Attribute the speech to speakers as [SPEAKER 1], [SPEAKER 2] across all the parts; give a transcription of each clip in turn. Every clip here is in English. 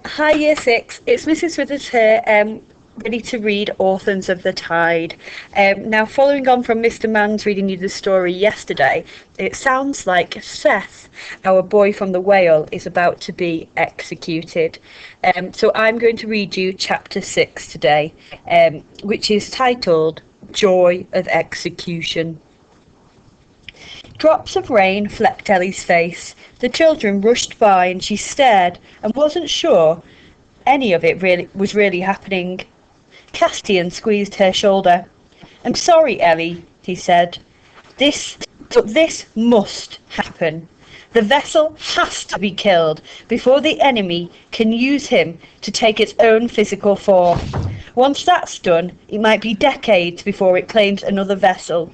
[SPEAKER 1] Hi, Year 6. It's Mrs. Withers here, ready to read Orphans of the Tide. Now, following on from Mr. Mann's reading you the story yesterday, it sounds like Seth, our boy from the whale, is about to be executed. So I'm going to read you chapter 6 today, which is titled Joy of Execution. Drops of rain flecked Ellie's face. The children rushed by and she stared and wasn't sure any of it was really happening. Castian squeezed her shoulder. "I'm sorry, Ellie," he said. But this must happen. The vessel has to be killed before the enemy can use him to take its own physical form. Once that's done, it might be decades before it claims another vessel.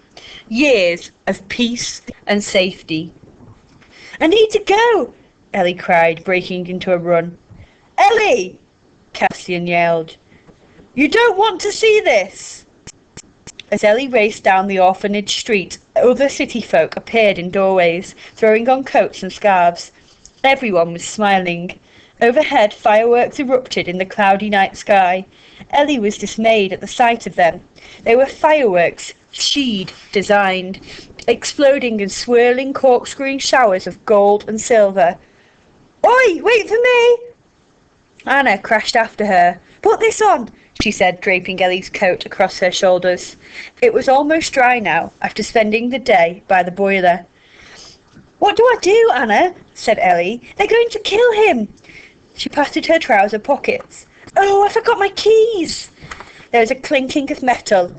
[SPEAKER 1] Years of peace and safety. "I need to go," Ellie cried, breaking into a run. "Ellie!" Castian yelled. "You don't want to see this!" As Ellie raced down the orphanage street, other city folk appeared in doorways, throwing on coats and scarves. Everyone was smiling. Overhead, fireworks erupted in the cloudy night sky. Ellie was dismayed at the sight of them. They were fireworks she'd designed, exploding in swirling, corkscrewing showers of gold and silver. "Oi, wait for me!" Anna crashed after her. "Put this on," she said, draping Ellie's coat across her shoulders. It was almost dry now, after spending the day by the boiler. "What do I do, Anna?" said Ellie. "They're going to kill him." She patted her trouser pockets. "Oh, I forgot my keys." There was a clinking of metal.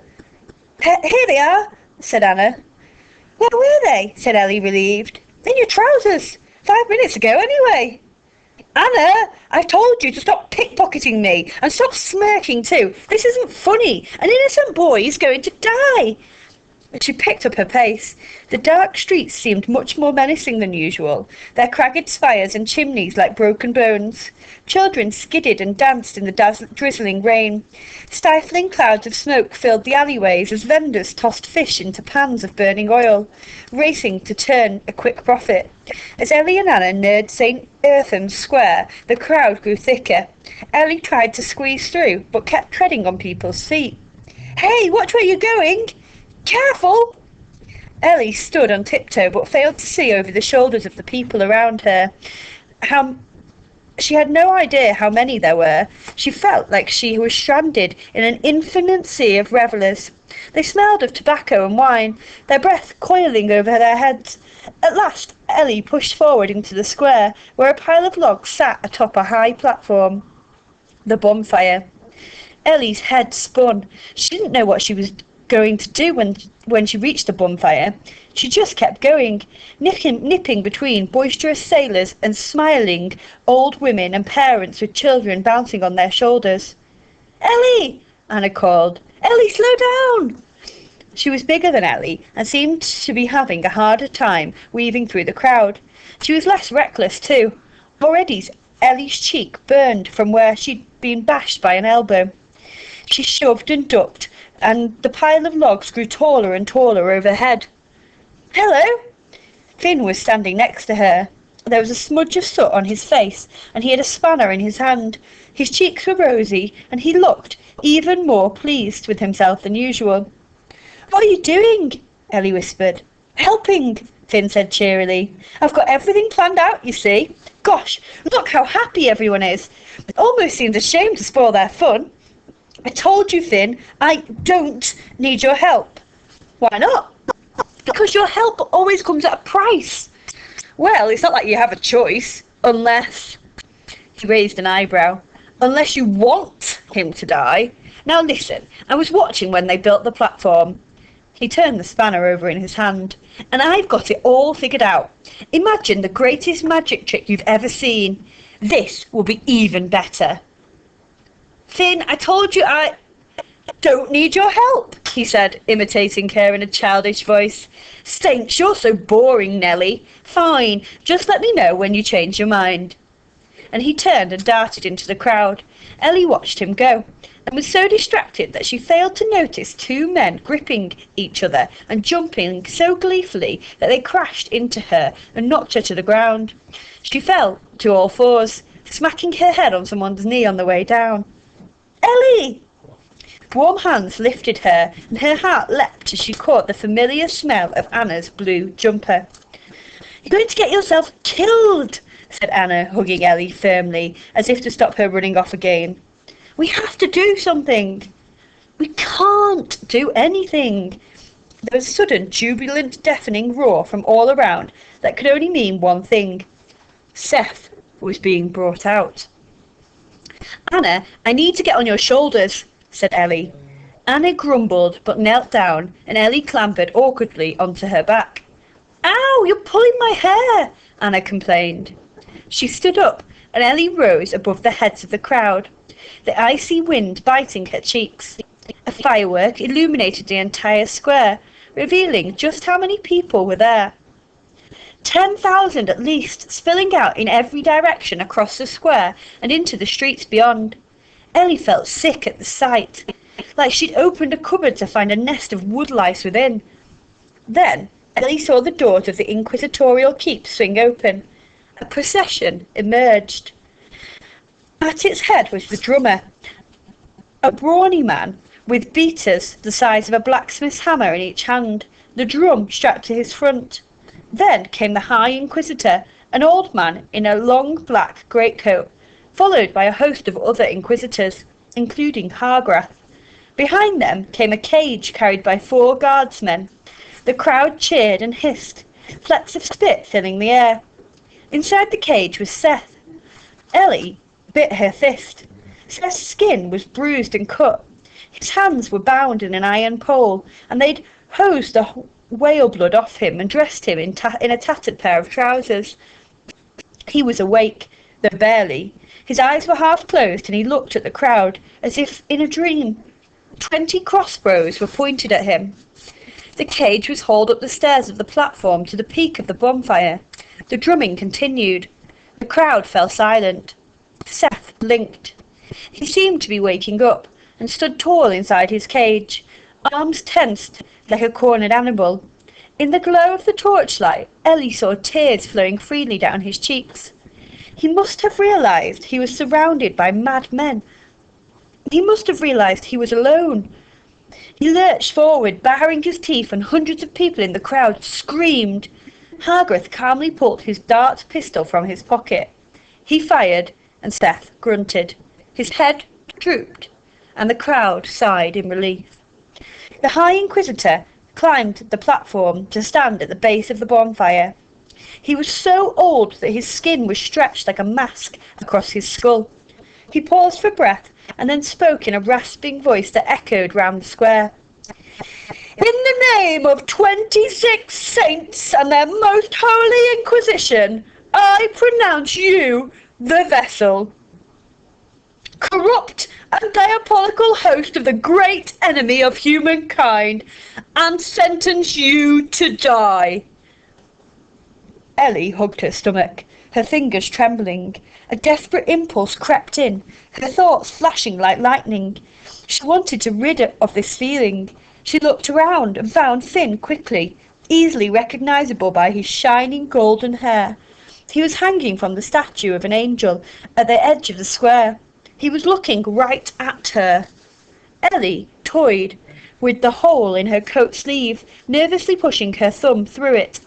[SPEAKER 1] "Here they are," said Anna. "Where were they?" said Ellie, relieved. "In your trousers. 5 minutes ago, anyway." "Anna, I've told you to stop pickpocketing me, and stop smirking too. This isn't funny. An innocent boy is going to die." She picked up her pace. The dark streets seemed much more menacing than usual, their cragged spires and chimneys like broken bones. Children skidded and danced in the drizzling rain. Stifling clouds of smoke filled the alleyways as vendors tossed fish into pans of burning oil, racing to turn a quick profit. As Ellie and Anna neared St. Eartham's Square, the crowd grew thicker. Ellie tried to squeeze through, but kept treading on people's feet. "Hey, watch where you're going! Careful!" Ellie stood on tiptoe, but failed to see over the shoulders of the people around her. She had no idea how many there were. She felt like she was stranded in an infinite sea of revellers. They smelled of tobacco and wine, their breath coiling over their heads. At last, Ellie pushed forward into the square, where a pile of logs sat atop a high platform. The bonfire. Ellie's head spun. She didn't know what she was going to do when she reached the bonfire. She just kept going, nipping between boisterous sailors and smiling old women and parents with children bouncing on their shoulders. "Ellie!" Anna called. "Ellie, slow down!" She was bigger than Ellie and seemed to be having a harder time weaving through the crowd. She was less reckless too. Already Ellie's cheek burned from where she'd been bashed by an elbow. She shoved and ducked, and the pile of logs grew taller and taller overhead. "Hello!" Finn was standing next to her. There was a smudge of soot on his face, and he had a spanner in his hand. His cheeks were rosy, and he looked even more pleased with himself than usual. "What are you doing?" Ellie whispered. "Helping," Finn said cheerily. "I've got everything planned out, you see. Gosh, look how happy everyone is. It almost seems a shame to spoil their fun. I told you, Finn, I don't need your help." "Why not?" "Because your help always comes at a price." "Well, it's not like you have a choice, unless..." He raised an eyebrow. "Unless you want him to die. Now listen, I was watching when they built the platform." He turned the spanner over in his hand. "And I've got it all figured out. Imagine the greatest magic trick you've ever seen. This will be even better." "Finn, I told you I don't need your help," he said, imitating her in a childish voice. "Stinks, you're so boring, Nellie. Fine, just let me know when you change your mind." And he turned and darted into the crowd. Ellie watched him go, and was so distracted that she failed to notice two men gripping each other and jumping so gleefully that they crashed into her and knocked her to the ground. She fell to all fours, smacking her head on someone's knee on the way down. "Ellie!" Warm hands lifted her, and her heart leapt as she caught the familiar smell of Anna's blue jumper. "You're going to get yourself killed," said Anna, hugging Ellie firmly, as if to stop her running off again. "We have to do something." "We can't do anything." There was a sudden, jubilant, deafening roar from all around that could only mean one thing. Seth was being brought out. "Anna, I need to get on your shoulders," said Ellie. Anna grumbled but knelt down, and Ellie clambered awkwardly onto her back. "Ow, you're pulling my hair," Anna complained. She stood up, and Ellie rose above the heads of the crowd, the icy wind biting her cheeks. A firework illuminated the entire square, revealing just how many people were there. 10,000 at least, spilling out in every direction across the square and into the streets beyond. Ellie felt sick at the sight, like she'd opened a cupboard to find a nest of woodlice within. Then Ellie saw the doors of the inquisitorial keep swing open. A procession emerged. At its head was the drummer, a brawny man with beaters the size of a blacksmith's hammer in each hand, the drum strapped to his front. Then came the High Inquisitor, an old man in a long black greatcoat, followed by a host of other inquisitors, including Hargraff. Behind them came a cage carried by 4 guardsmen. The crowd cheered and hissed, flecks of spit filling the air. Inside the cage was Seth. Ellie bit her fist. Seth's skin was bruised and cut. His hands were bound in an iron pole, and they'd hosed the whale blood off him and dressed him in a tattered pair of trousers. He was awake, though barely. His eyes were half closed, and he looked at the crowd as if in a dream. 20 crossbows were pointed at him. The cage was hauled up the stairs of the platform to the peak of the bonfire. The drumming continued. The crowd fell silent. Seth blinked. He seemed to be waking up, and stood tall inside his cage, arms tensed like a cornered animal. In the glow of the torchlight, Ellie saw tears flowing freely down his cheeks. He must have realised he was surrounded by mad men. He must have realised he was alone. He lurched forward, baring his teeth, and hundreds of people in the crowd screamed. Hargraff calmly pulled his dart pistol from his pocket. He fired, and Seth grunted. His head drooped, and the crowd sighed in relief. The High Inquisitor climbed the platform to stand at the base of the bonfire. He was so old that his skin was stretched like a mask across his skull. He paused for breath and then spoke in a rasping voice that echoed round the square. "In the name of 26 saints and their most holy Inquisition, I pronounce you the vessel, corrupt and diabolical host of the great enemy of humankind, and sentence you to die." Ellie hugged her stomach, her fingers trembling. A desperate impulse crept in, her thoughts flashing like lightning. She wanted to rid her of this feeling. She looked around and found Finn quickly, easily recognisable by his shining golden hair. He was hanging from the statue of an angel at the edge of the square. He was looking right at her. Ellie toyed with the hole in her coat sleeve, nervously pushing her thumb through it.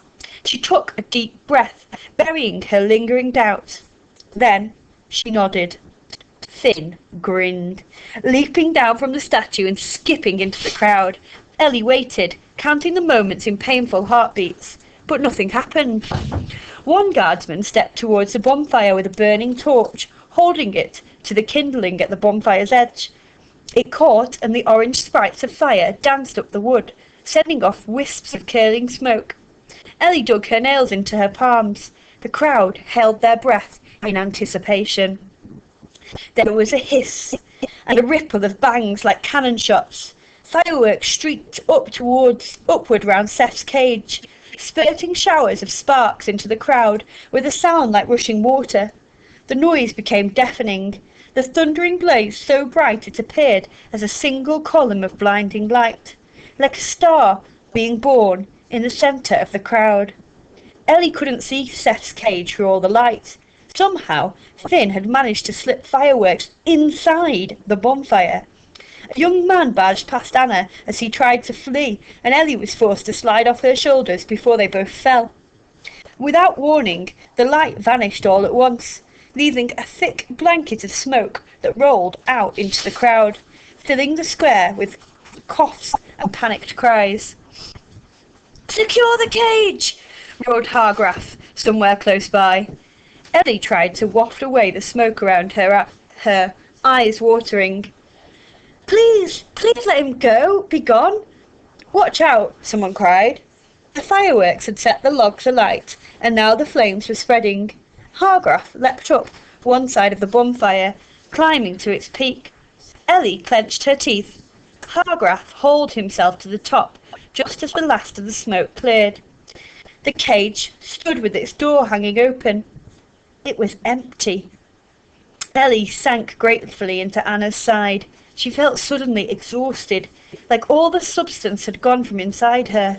[SPEAKER 1] She took a deep breath, burying her lingering doubts. Then she nodded. Finn grinned, leaping down from the statue and skipping into the crowd. Ellie waited, counting the moments in painful heartbeats, but nothing happened. One guardsman stepped towards the bonfire with a burning torch, holding it to the kindling at the bonfire's edge. It caught, and the orange sparks of fire danced up the wood, sending off wisps of curling smoke. Ellie dug her nails into her palms. The crowd held their breath in anticipation. There was a hiss and a ripple of bangs like cannon shots. Fireworks streaked upward round Seth's cage, spurting showers of sparks into the crowd with a sound like rushing water. The noise became deafening, the thundering blaze so bright it appeared as a single column of blinding light, like a star being born in the centre of the crowd. Ellie couldn't see Seth's cage through all the light. Somehow, Finn had managed to slip fireworks inside the bonfire. A young man barged past Anna as he tried to flee, and Ellie was forced to slide off her shoulders before they both fell. Without warning, the light vanished all at once, leaving a thick blanket of smoke that rolled out into the crowd, filling the square with coughs and panicked cries. "Secure the cage!" roared Hargraff, somewhere close by. Ellie tried to waft away the smoke around her eyes watering. Please let him go, be gone." "Watch out," someone cried. The fireworks had set the logs alight, and now the flames were spreading. Hargraff leapt up one side of the bonfire, climbing to its peak. Ellie clenched her teeth. Hargraff hauled himself to the top, just as the last of the smoke cleared. The cage stood with its door hanging open. It was empty. Ellie sank gratefully into Anna's side. She felt suddenly exhausted, like all the substance had gone from inside her.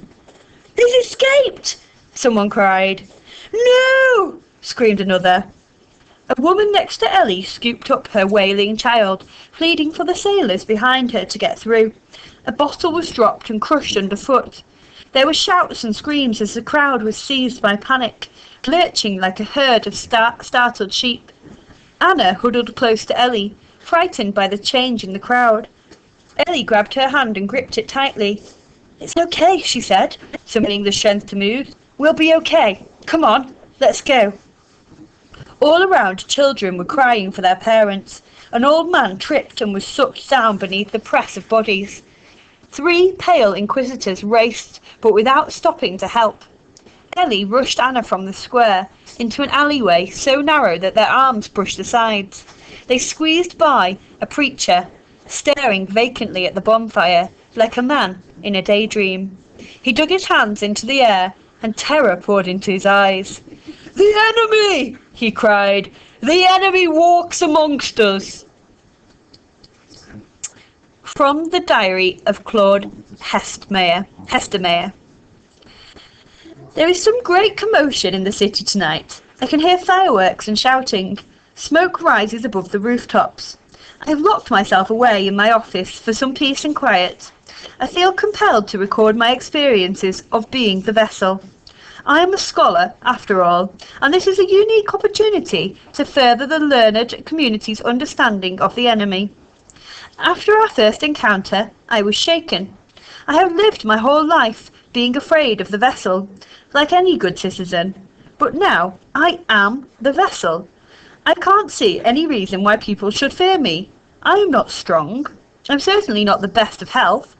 [SPEAKER 1] "He's escaped!" someone cried. "No!" screamed another. A woman next to Ellie scooped up her wailing child, pleading for the sailors behind her to get through. A bottle was dropped and crushed underfoot. There were shouts and screams as the crowd was seized by panic, lurching like a herd of startled sheep. Anna huddled close to Ellie, frightened by the change in the crowd. Ellie grabbed her hand and gripped it tightly. "It's okay," she said, summoning the strength to move. "We'll be okay. Come on, let's go." All around, children were crying for their parents. An old man tripped and was sucked down beneath the press of bodies. 3 pale inquisitors raced, but without stopping to help. Ellie rushed Anna from the square into an alleyway so narrow that their arms brushed the sides. They squeezed by a preacher, staring vacantly at the bonfire, like a man in a daydream. He dug his hands into the air, and terror poured into his eyes. "The enemy!" he cried. "The enemy walks amongst us!" From the diary of Claude Hestermeyer. There is some great commotion in the city tonight. I can hear fireworks and shouting. Smoke rises above the rooftops. I have locked myself away in my office for some peace and quiet. I feel compelled to record my experiences of being the vessel. I am a scholar, after all, and this is a unique opportunity to further the learned community's understanding of the enemy. After our first encounter, I was shaken. I have lived my whole life being afraid of the vessel, like any good citizen. But now I am the vessel. I can't see any reason why people should fear me. I am not strong. I'm certainly not the best of health,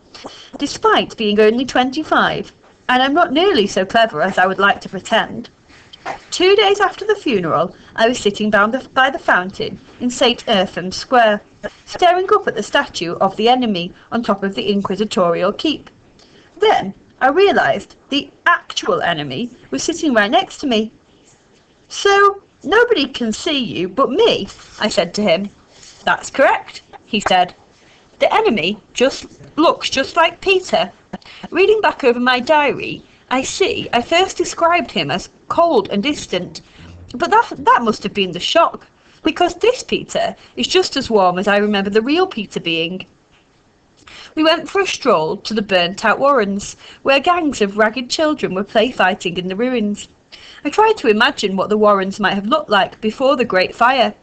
[SPEAKER 1] despite being only 25, and I'm not nearly so clever as I would like to pretend. 2 days after the funeral, I was sitting by the fountain in St. Orphans Square, staring up at the statue of the enemy on top of the inquisitorial keep. Then I realised the actual enemy was sitting right next to me. "So, nobody can see you but me," I said to him. "That's correct," he said. "The enemy looks just like Peter." Reading back over my diary, I see I first described him as cold and distant, but that must have been the shock, because this Peter is just as warm as I remember the real Peter being. We went for a stroll to the burnt-out warrens, where gangs of ragged children were play-fighting in the ruins. I tried to imagine what the warrens might have looked like before the Great Fire,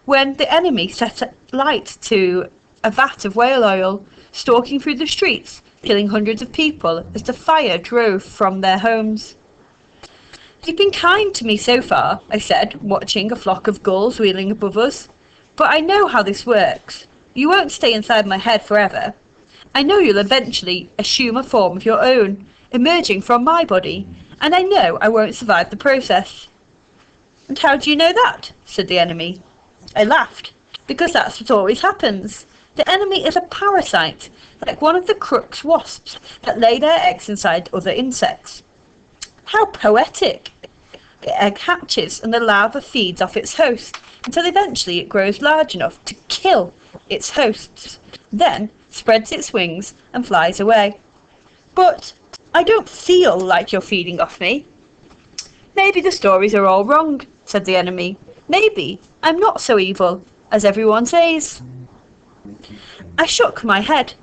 [SPEAKER 1] when the enemy set light to a vat of whale oil, stalking through the streets, killing hundreds of people as the fire drove from their homes. "You've been kind to me so far," I said, watching a flock of gulls wheeling above us. "But I know how this works. You won't stay inside my head forever. I know you'll eventually assume a form of your own, emerging from my body, and I know I won't survive the process." "And how do you know that?" said the enemy. I laughed, because that's what always happens. The enemy is a parasite, like one of the crux wasps that lay their eggs inside other insects. How poetic! The egg hatches and the larva feeds off its host until eventually it grows large enough to kill its hosts, then spreads its wings and flies away. "But I don't feel like you're feeding off me." "Maybe the stories are all wrong," said the enemy. Maybe I'm not so evil as everyone says. I shook my head,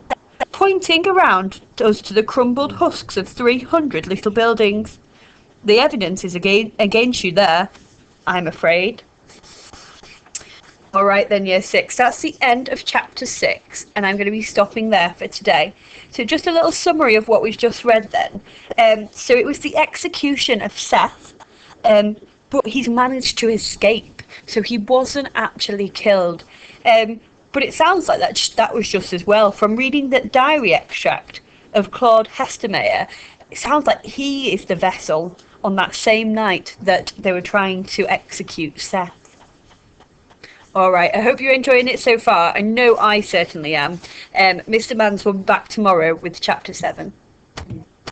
[SPEAKER 1] pointing around us to the crumbled husks of 300 little buildings. The evidence is against you there, I'm afraid. Alright then, Year 6, that's the end of Chapter 6, and I'm going to be stopping there for today. So just a little summary of what we've just read then. So it was the execution of Seth, but he's managed to escape, so he wasn't actually killed. But it sounds like that was just as well. From reading that diary extract of Claude Hestermeyer, it sounds like he is the vessel on that same night that they were trying to execute Seth. Alright, I hope you're enjoying it so far. I know I certainly am. Mr. Mans will be back tomorrow with Chapter 7.